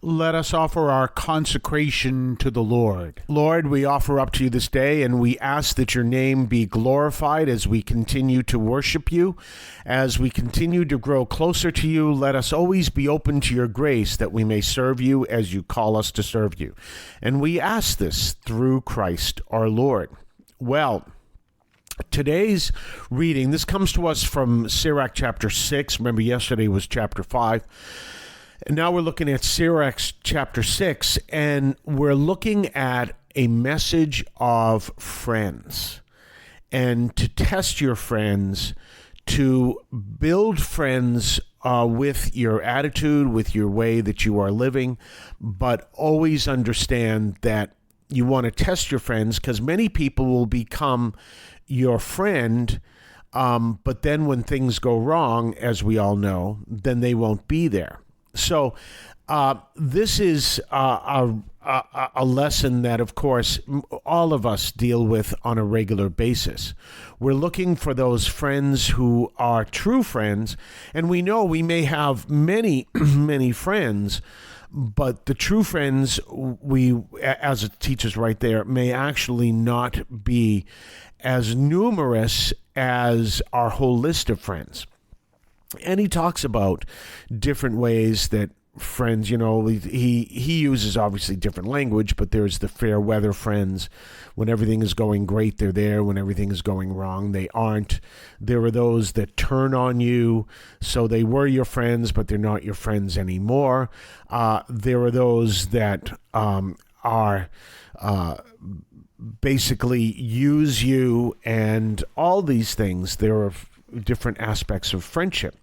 Let us offer our consecration to the Lord. Lord, we offer up to you this day, and we ask that your name be glorified as we continue to worship you. As we continue to grow closer to you, let us always be open to your grace that we may serve you as you call us to serve you. And we ask this through Christ our Lord. Well, today's reading, this comes to us from Sirach chapter 6. Remember, yesterday was chapter 5. And now we're looking at Sirach chapter 6, and we're looking at a message of friends. And to test your friends, to build friends with your attitude, with your way that you are living, but always understand that you want to test your friends, because many people will become your friend, but then when things go wrong, as we all know, then they won't be there. So this is a lesson that, of course, all of us deal with on a regular basis. We're looking for those friends who are true friends, and we know we may have many, many friends, but the true friends, we, as it teaches right there, may actually not be as numerous as our whole list of friends. And he talks about different ways that friends, he uses obviously different language, but there's the fair weather friends. When everything is going great, they're there. When everything is going wrong, they aren't. There are those that turn on you, so they were your friends, but they're not your friends anymore. There are those that are basically use you, and all these things. There are different aspects of friendship.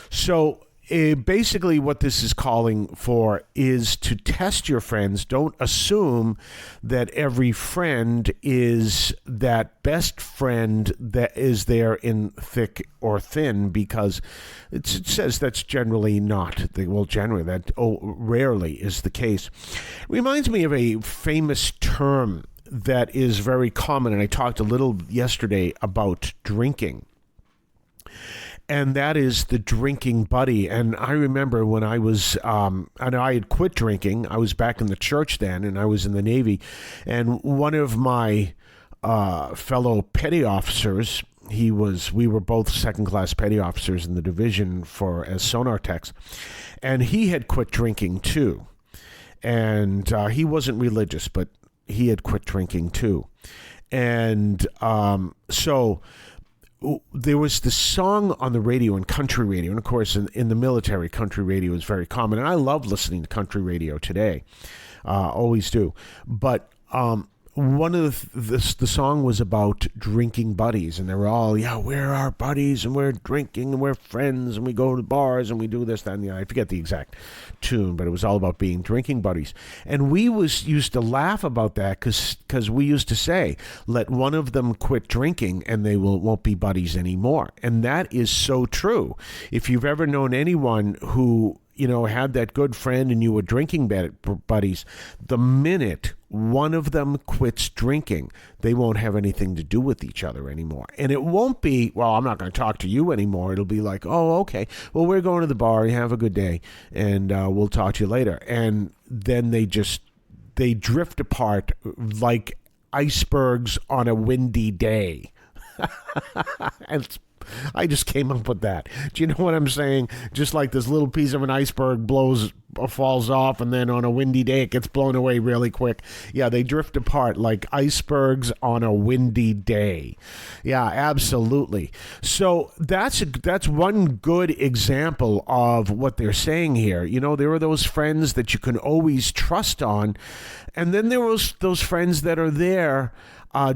So basically what this is calling for is to test your friends. Don't assume that every friend is that best friend that is there in thick or thin, because it says that's generally not, rarely is the case. It reminds me of a famous term that is very common, and I talked a little yesterday about drinking. And that is the drinking buddy. And I remember when I was, and I had quit drinking. I was back in the church then, and I was in the Navy. And one of my fellow petty officers, we were both second-class petty officers in the division as sonar techs, and he had quit drinking too. And he wasn't religious, but he had quit drinking too. And so there was this song on the radio, and country radio, and of course in the military, country radio is very common, and I love listening to country radio today, always do. But one of the song was about drinking buddies, and they were all, we're our buddies, and we're drinking, and we're friends, and we go to bars, and we do this, that, and the other. I forget the exact tune, but it was all about being drinking buddies. And we used to laugh about that, because we used to say, let one of them quit drinking, and they won't be buddies anymore. And that is so true. If you've ever known anyone who had that good friend and you were drinking buddies, the minute one of them quits drinking, they won't have anything to do with each other anymore. And it won't be, well, I'm not going to talk to you anymore. It'll be like, oh, okay, well, we're going to the bar. You have a good day, and we'll talk to you later. And then they drift apart like icebergs on a windy day. And I just came up with that. Do you know what I'm saying? Just like this little piece of an iceberg falls off, and then on a windy day it gets blown away really quick. Yeah, they drift apart like icebergs on a windy day. Yeah, absolutely. So that's one good example of what they're saying here. There are those friends that you can always trust on, and then there was those friends that are there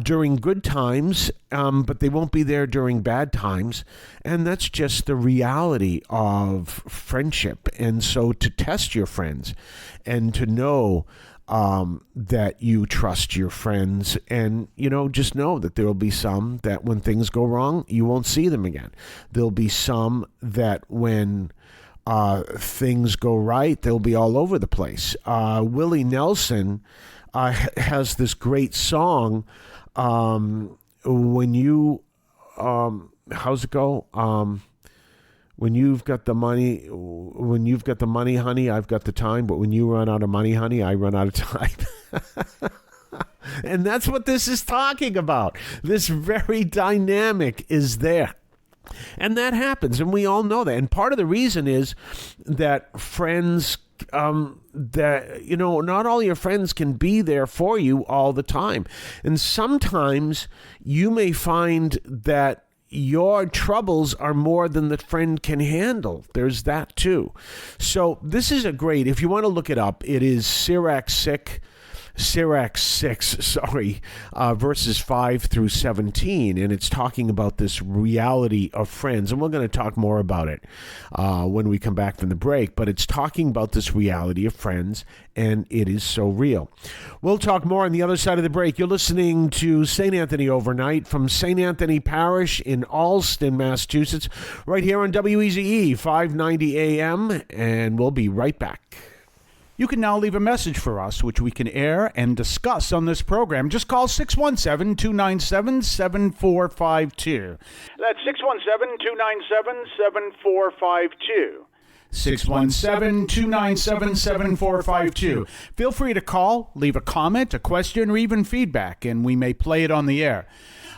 during good times, but they won't be there during bad times. And that's just the reality of friendship. And so to test your friends and to know that you trust your friends, and, just know that there will be some that when things go wrong, you won't see them again. There'll be some that when things go right, they'll be all over the place. Willie Nelson has this great song, when you, how's it go? When you've got the money, honey, I've got the time. But when you run out of money, honey, I run out of time. And that's what this is talking about. This very dynamic is there. And that happens, and we all know that. And part of the reason is that friends, not all your friends can be there for you all the time. And sometimes you may find that your troubles are more than the friend can handle. There's that too. So this is if you want to look it up, it is Sirach 6, verses 5 through 17, and it's talking about this reality of friends, and we're going to talk more about it when we come back from the break, but it's talking about this reality of friends, and it is so real. We'll talk more on the other side of the break. You're listening to St. Anthony Overnight from St. Anthony Parish in Allston, Massachusetts, right here on WEZE 590 AM, and we'll be right back. You can now leave a message for us, which we can air and discuss on this program. Just call 617-297-7452. That's 617-297-7452. 617-297-7452. Feel free to call, leave a comment, a question, or even feedback, and we may play it on the air.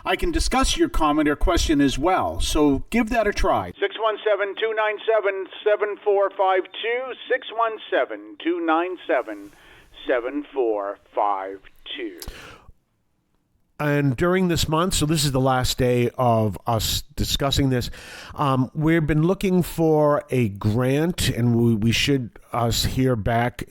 I can discuss your comment or question as well, so give that a try. 617-297-7452, 617-297-7452. And during this month, so this is the last day of us discussing this, we've been looking for a grant, and we should hear back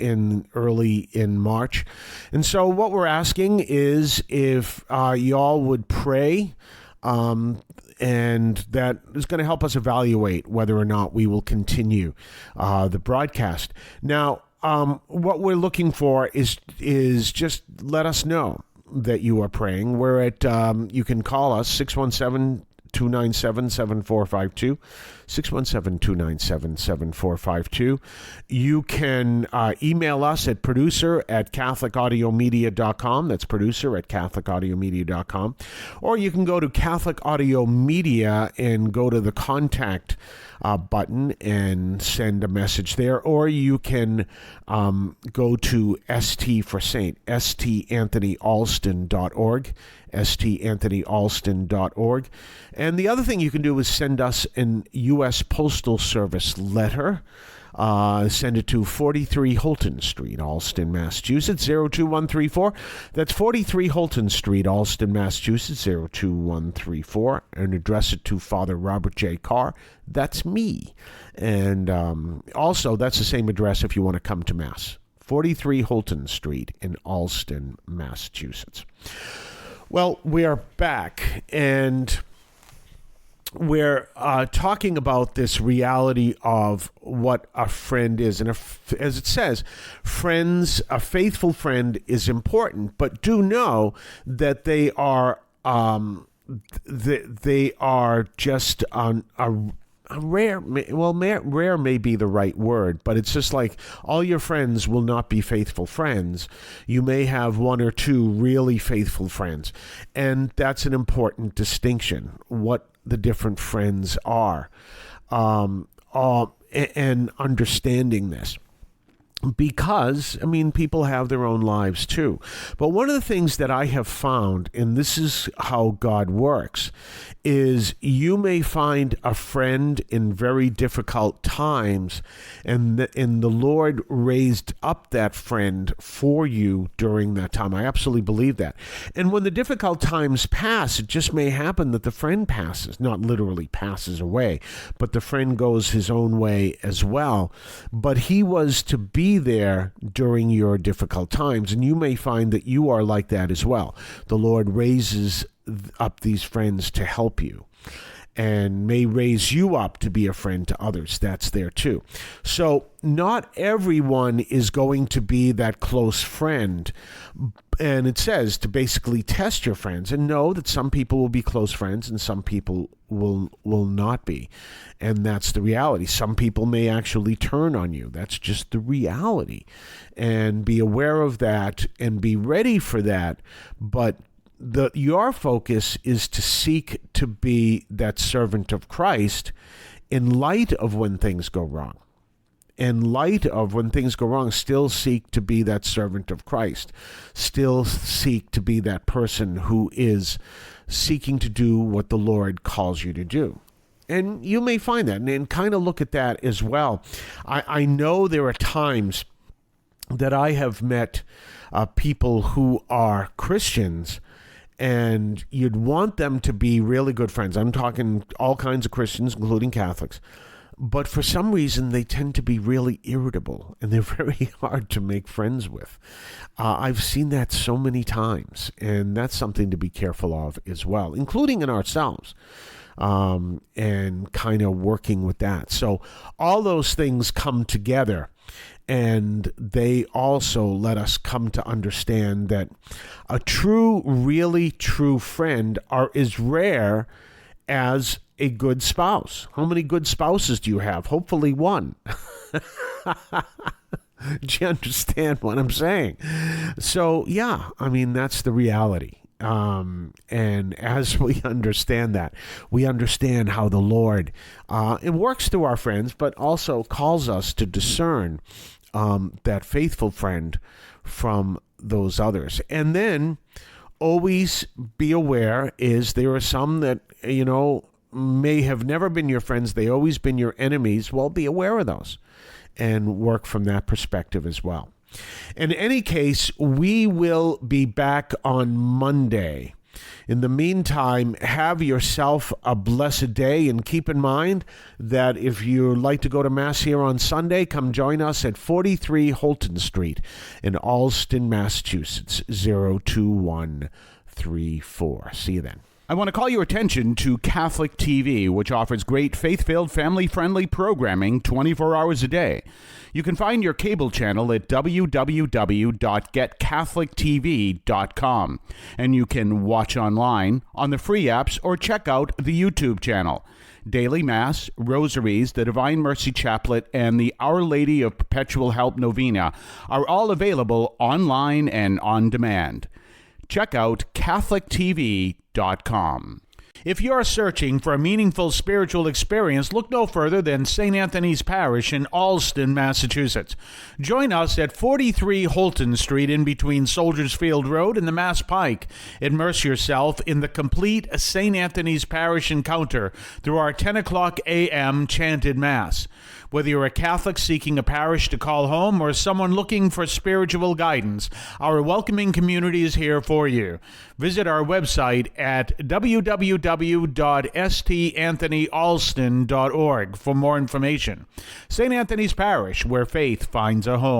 early in March. And so what we're asking is if y'all would pray, and that is going to help us evaluate whether or not we will continue the broadcast. Now, what we're looking for is just let us know that you are praying. We're at, you can call us, 617-297-7452, 617-297-7452. You can email us at producer@catholicaudiomedia.com. That's producer@catholicaudiomedia.com. Or you can go to Catholic Audio Media and go to the contact button and send a message there. Or you can go to ST for Saint, stanthonyalston.org, stanthonyalston.org. And the other thing you can do is send us an U.S. Postal Service letter. Send it to 43 Holton Street, Allston, Massachusetts, 02134. That's 43 Holton Street, Allston, Massachusetts, 02134. And address it to Father Robert J. Carr. That's me. And also, that's the same address if you want to come to Mass. 43 Holton Street in Allston, Massachusetts. Well, we are back, and we're talking about this reality of what a friend is. And as it says, a faithful friend is important, but do know that they are just a rare, rare may be the right word, but it's just like all your friends will not be faithful friends. You may have one or two really faithful friends, and that's an important distinction, what the different friends are, and understanding this. Because, people have their own lives too. But one of the things that I have found, and this is how God works, is you may find a friend in very difficult times, and the Lord raised up that friend for you during that time. I absolutely believe that. And when the difficult times pass, it just may happen that the friend passes, not literally passes away, but the friend goes his own way as well. But he was to be there during your difficult times, and you may find that you are like that as well. The Lord raises up these friends to help you, and may raise you up to be a friend to others. That's there too. So not everyone is going to be that close friend. And it says to basically test your friends and know that some people will be close friends and some people will not be. And that's the reality. Some people may actually turn on you. That's just the reality. And be aware of that and be ready for that. But your focus is to seek to be that servant of Christ in light of when things go wrong. In light of when things go wrong, still seek to be that servant of Christ. Still seek to be that person who is seeking to do what the Lord calls you to do. And you may find that, and kind of look at that as well. I know there are times that I have met people who are Christians, and you'd want them to be really good friends. I'm talking all kinds of Christians, including Catholics. But for some reason, they tend to be really irritable, and they're very hard to make friends with. I've seen that so many times, and that's something to be careful of as well, including in ourselves, and kind of working with that. So all those things come together, and they also let us come to understand that a true, really true friend is rare as a good spouse. How many good spouses do you have? Hopefully one. Do you understand what I'm saying? So, yeah, I mean, that's the reality. And as we understand that, we understand how the Lord it works through our friends, but also calls us to discern that faithful friend from those others. And then always be aware is there are some that, may have never been your friends. They always been your enemies. Well, be aware of those and work from that perspective as well. In any case, we will be back on Monday. In the meantime, have yourself a blessed day, and keep in mind that if you like to go to Mass here on Sunday, come join us at 43 Holton Street in Allston, Massachusetts, 02134. See you then. I want to call your attention to Catholic TV, which offers great faith-filled, family-friendly programming 24 hours a day. You can find your cable channel at www.getcatholictv.com, and you can watch online on the free apps or check out the YouTube channel. Daily Mass, Rosaries, the Divine Mercy Chaplet, and the Our Lady of Perpetual Help Novena are all available online and on demand. Check out CatholicTV.com. If you're searching for a meaningful spiritual experience, look no further than St. Anthony's Parish in Allston, Massachusetts. Join us at 43 Holton Street in between Soldiers Field Road and the Mass Pike. Immerse yourself in the complete St. Anthony's Parish encounter through our 10 o'clock a.m. chanted Mass. Whether you're a Catholic seeking a parish to call home or someone looking for spiritual guidance, our welcoming community is here for you. Visit our website at www.stanthonyalston.org for more information. St. Anthony's Parish, where faith finds a home.